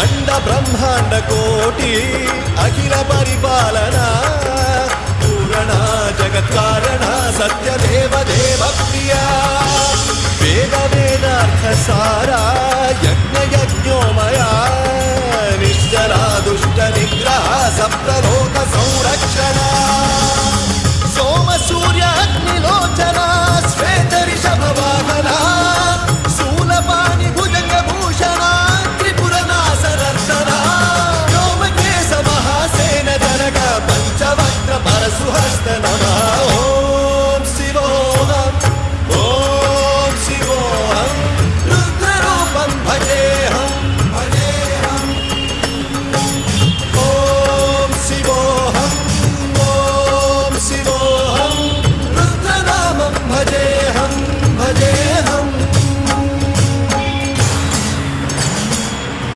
अंड ब्रह्मांड कोटि अखिल परिपालना पूरणा जगत्कारणा सत्यदेव देव प्रिया वेद वेदार्थ सारा यज्ञ यज्ञोमय